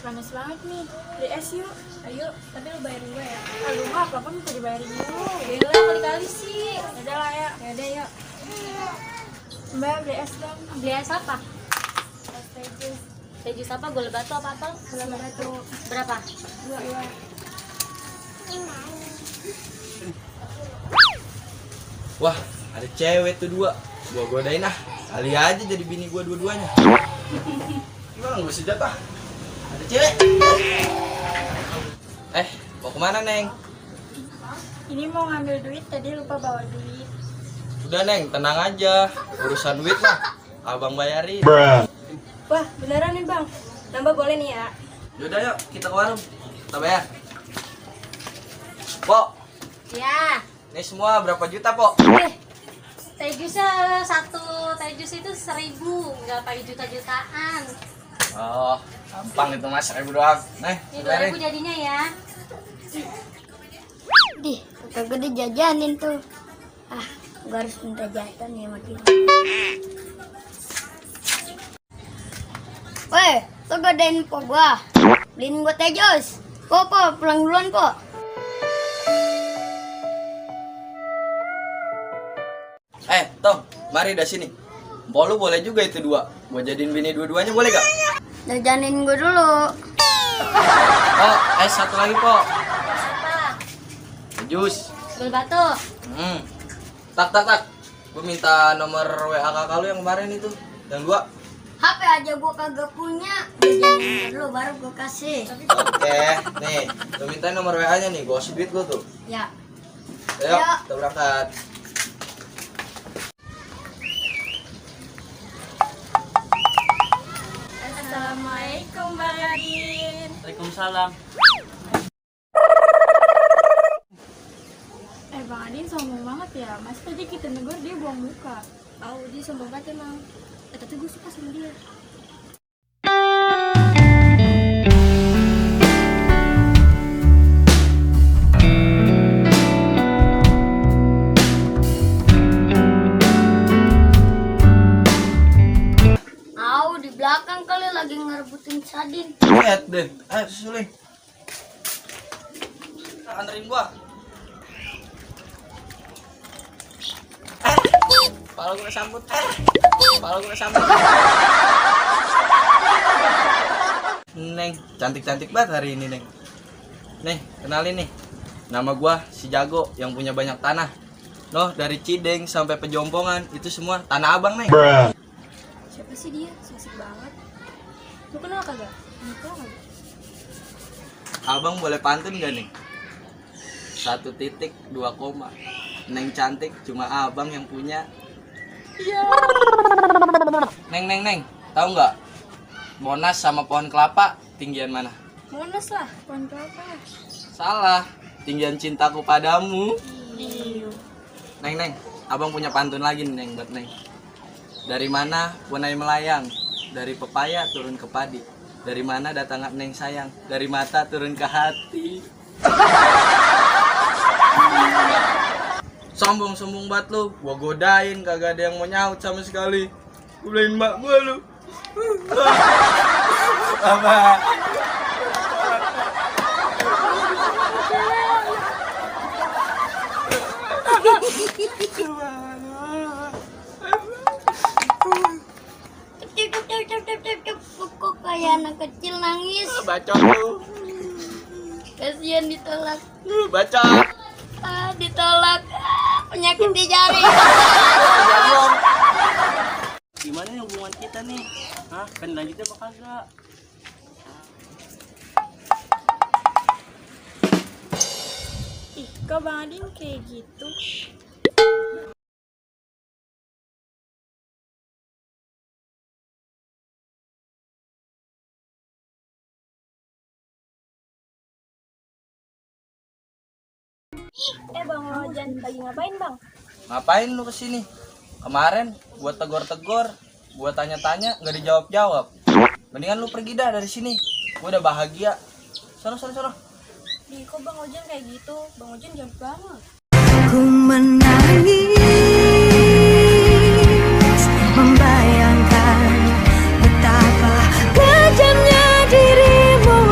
panas banget nih. Beli es yuk. Ayo, tapi lu bayarin gue ya. Aduh, nggak apa-apa minta dibayarin dulu. Bela kali-kali sih. Yaudah lah ya. Yaudah yuk. Mbak beli es dong. Beli es apa? Es teh jus. Teh jus apa? Gula batu apa apel? Gula batu. Berapa? Dua. Wah, ada cewek tuh dua. Gua godain ah. Kali aja jadi bini gua dua-duanya. Gimana gak bisa jatah? Ada cewek. Mau kemana Neng? Ini mau ngambil duit, tadi lupa bawa duit. Udah Neng, tenang aja. Urusan duit mah abang bayarin. Wah, beneran nih bang. Nambah boleh nih ya. Yaudah yuk, kita ke warung. Kita bayar. Pok, Ya. ini semua berapa juta, Pok? Teh jusnya satu teh jus itu 1.000, nggak pakai juta-jutaan. Oh, gampang itu Mas, 1.000 doang. Nih, Ini bayarin. 2.000 jadinya ya. Dih, kagak dijajanin tuh. Ah, gua harus minta jajan ya sama dia. Weh, lo godain po gua. Beliin gua teh jus. Po, pulang duluan, po. Tom, mari dah sini. Mpok lu boleh juga itu dua. Gua jadiin bini dua-duanya boleh gak? Jajanin gua dulu. Oh, satu lagi, Pok. Apa? Jus. Gula batu. Tak. Gua minta nomor WA kakak lu yang kemarin itu. Yang dua. HP aja gua kagak punya. Jajanin dulu baru gua kasih. Oke, nih. Lu minta nomor WA-nya nih. Gua kasih duit lu tuh. Ya. Ayo, Ya. kita berangkat. Assalamualaikum Bang Adin. Waalaikumsalam. Bang Adin sombong banget ya. Mas tadi kita negur dia buang muka. Dia sombong banget emang. Tapi gue suka sama dia. Di belakang kali lagi ngerebutin sardin. Lihat deh. Ayo susulin. Anterin gua. Kepala gua kesambut. Neng, cantik-cantik banget hari ini, Neng. Nih, kenalin nih. Nama gua si Jago yang punya banyak tanah. Loh, dari Cideng sampai Pejompongan itu semua tanah abang, Neng. Siapa sih dia? Sosik banget. Lu kenal kagak? Kenal kagak? Abang boleh pantun gak nih? 1.2 koma. Neng cantik cuma abang yang punya. Iya. Neng, tahu nggak? Monas sama pohon kelapa tinggian mana? Monas lah, pohon kelapa. Salah, tinggian cintaku padamu. Iya. Neng, abang punya pantun lagi nih, Neng, buat Neng. Dari mana punai melayang? Dari pepaya turun ke padi. Dari mana datang Neng sayang? Dari mata turun ke hati. Sombong banget lu. Gua godain kagak ada yang mau nyaut sama sekali. Godain mak gua lu. Apa? Cep. Kok kayak anak kecil nangis. Bacot lu. Kasihan ditolak. Bacot. Ditolak. Penyakit di jari. Gimana nih hubungan kita nih? Hah? Kan lanjutnya apa kagak? Ih, kok Bang Adin kayak gitu? Bang Ojan lagi ngapain bang? Ngapain lu kesini? Kemarin gua tegor-tegor, gua tanya-tanya nggak dijawab-jawab. Mendingan lu pergi dah dari sini. Gua udah bahagia. Sono. Ih, kok Bang Ojan kayak gitu? Bang Ojan jahat banget. Ku menangis membayangkan betapa kejamnya dirimu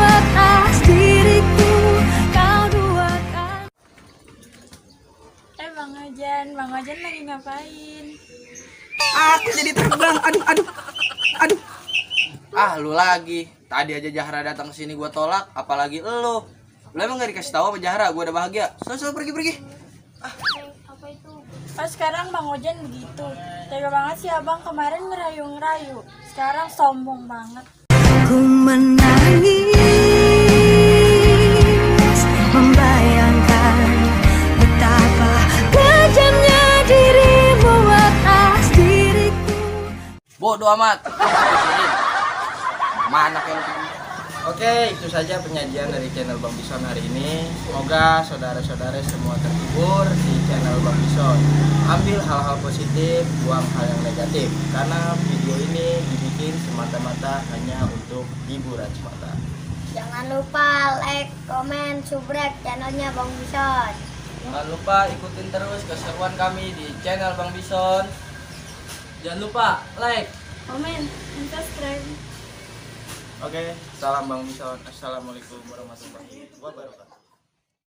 Ah, lu lagi. Tadi aja Jahra datang ke sini gua tolak, apalagi lu. Lu emang gak dikasih tahu sama Jahra, gua udah bahagia. So pergi. Oh, sekarang Bang Ojan begitu. Tega banget sih abang, kemarin ngerayu-ngerayu. Sekarang sombong banget. Ku menangis membayangkan betapa kejamnya dirimu atas diriku. Bodoh amat. Mana kayak lu. Oke, itu saja penyajian dari channel Bang Bison hari ini. Semoga saudara-saudara semua terhibur di channel Bang Bison. Ambil hal-hal positif, buang hal yang negatif. Karena video ini dibikin semata-mata hanya untuk hiburan semata. Jangan lupa like, komen, subscribe channelnya Bang Bison. Jangan lupa ikutin terus keseruan kami di channel Bang Bison. Jangan lupa like, Komen, dan subscribe. Oke, salam Bang Bison. Assalamualaikum warahmatullahi wabarakatuh.